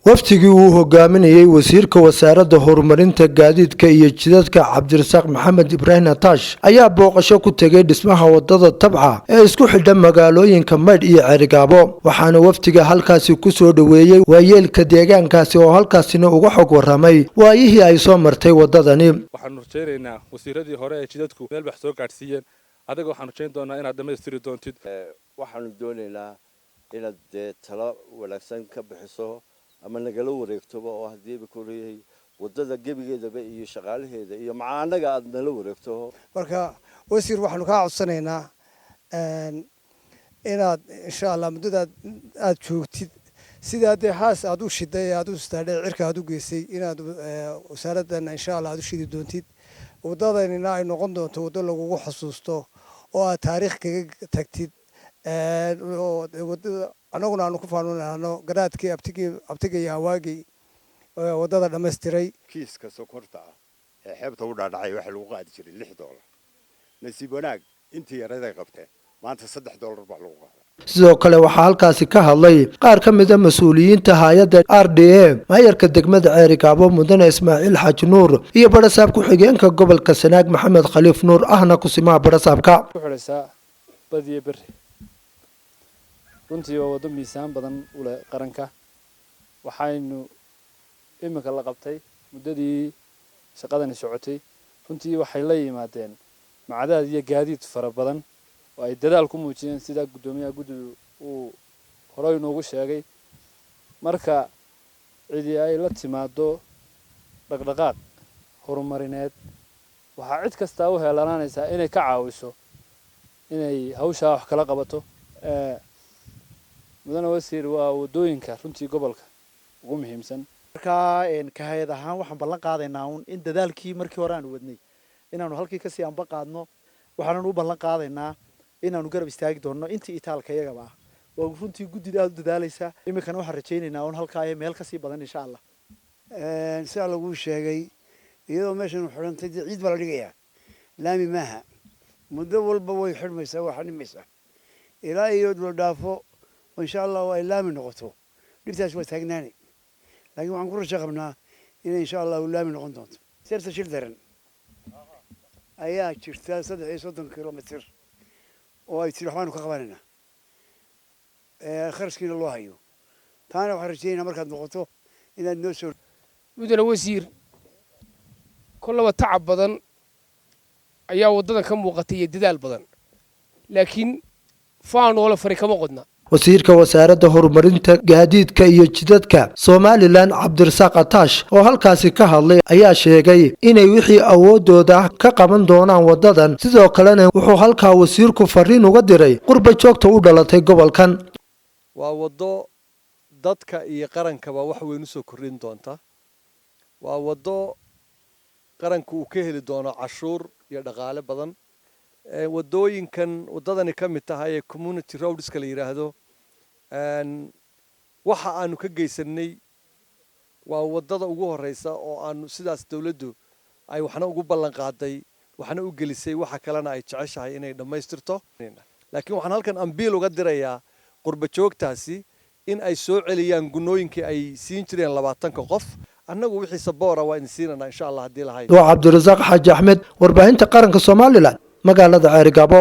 waftigii uu hogaaminayay wasiirka wasaaradda horumarinta gaadiidka iyo jidadka Cabdirasaaq Maxamed Ibrahim Ataash ayaa booqasho ku tagay dhismaha wadada Tabca ee isku xidha magaalooyinka Maydh iyo Cerigabo waxaana waftiga halkaasi ku soo dhaweeyay waayeelka deegaankaasi oo halkaasina uga xog waramay waayihii ay soo martay wadadani. waxaan rajaynaynaa wasiiradii hore ee jidadku meel wax soo gaarsiiyeen adiga waxaan rajayn doonaa inaad dhameystiri doontid. waxaan doonaynaa inaad talo wanaagsan ka bixiso ama nagala wareegtoba oo hadii ba ku leeyahay wadada gebigeedaba iyo shaqaalaheeda iyo macaanaga aad nala wareegto. marka wasiir waxaanu ka codsanaynaa inaad insha Allah muddada aad joogtid sida haas aad u shiday aad u istaadhay cirka aad u geysay inaad wasaaraddan insha Allah aad u shidi doontid wadadana ay noqon doonto wado lagu xasuusto oo aad taariikh kaga tagtid wadada anaguna aanu ku faanano garaadkii abtigay awaagii wadada dhameystiray. kiiska sokorta ee xeebta u dhaadhacay waxa lagu qaadi jiray $6 nasiib wanaag intii yarada qabteen maanta $3 baa lagu qaadaa. sidoo kale waxaa halkaasi ka hadlay qaar ka mid ah mas'uuliyiinta hay'adda RDA maayarka degmada Cerigabo mudane Ismaaciil Xaaji Nuur iyo barasaab ku xigeenka gobolka Sanaag Maxamed Khaliif Nuur ahna ku simaa barasaabka badiye bir runtii waa wado miisaan badan u leh qaranka waxaynu imika la qabtay muddadii shaqadani socotay runtii waxay la yimaadeen macdad iyo gaadiid fara badan oo ay dadaal ku muujiyeen sida gudoomiyaha guddiga uu hore inoogu sheegay marka cidii ay la timaado dhaqdhaqaaq horumarineed waxa cid kasta u heelanaysa inay ka caawiso inay hawsha wax kala qabato. mudane wasiir waa wadooyinka runtii gobolka ugu muhiimsan marka ka hay'ad ahaan waxaan ballan qaadaynaa in dadaalkii markii hore aan wadnay inaanu halkii ka sii anba qaadno waxaan u ballan qaadaynaa inaanu garab istaagi doono intii itaalka iyagaba waa runtii guddida aad u dadaalaysa imikana waxaan rajaynaynaa halka ay meel ka sii badan insha Allah. sida lagu sheegay iyadoo meeshan xirantay ciid baa la dhigayaa laami maaha muddo walba way xirmaysaa waxa nimaysaa ilaa iyo dul dhaafo إن شاء الله وإلامي نقطه لبتاش وتهجناني لكن وعن كل شغلنا إن شاء الله وإلامي نقطه سيرت شيل درن أيها شرطة صدق صدق كيلومتر ويصير حوانو كقبلنا خرج كيلو الله هيو ثاني وحرجينا مركز نقطه إذا النسور مدن وزير كل ما تعب بدن أيها ودنا كم وقتية دال بدن لكن فان ولا فريق ما قدنا wasiirka wasaaradda horumarinta gaadiidka iyo jidadka Somaliland Cabdirasaaq Ataash oo halkaasi ka hadlay ayaa sheegay inay wixii awoodooda ka qaban doonaan wadadan sidoo kalena wuxuu halka wasiirku fariin uga diray qurba joogta u dhalatay gobolkan. waa wado dadka iyo qarankaba wax weyn u soo kordhin doonta waa wado qaranku uu ka heli doono cashuur iyo dhaqaale badan wadooyinkan wadadani ka mid tahay community roads kala yiraahdo waxa aanu ka geysanay waa wadada ugu horeysa oo aanu sidaas dawladdu ay waxna ugu ballan qaaday waxna u gelisay waxa kalena ay jeceshahay inay dhameystirto laakiin waxaan halkan ambiil uga dirayaa qurba joogtaasi in ay soo celiyaan gunooyinkii ay siin jireen 20 qof annagu wixii saboora waa in siinana insha Allah hadii la hayo. Cabdirasaaq Xaaji Axmed warbaahinta qaranka Soomaaliland magaalada Cerigabo.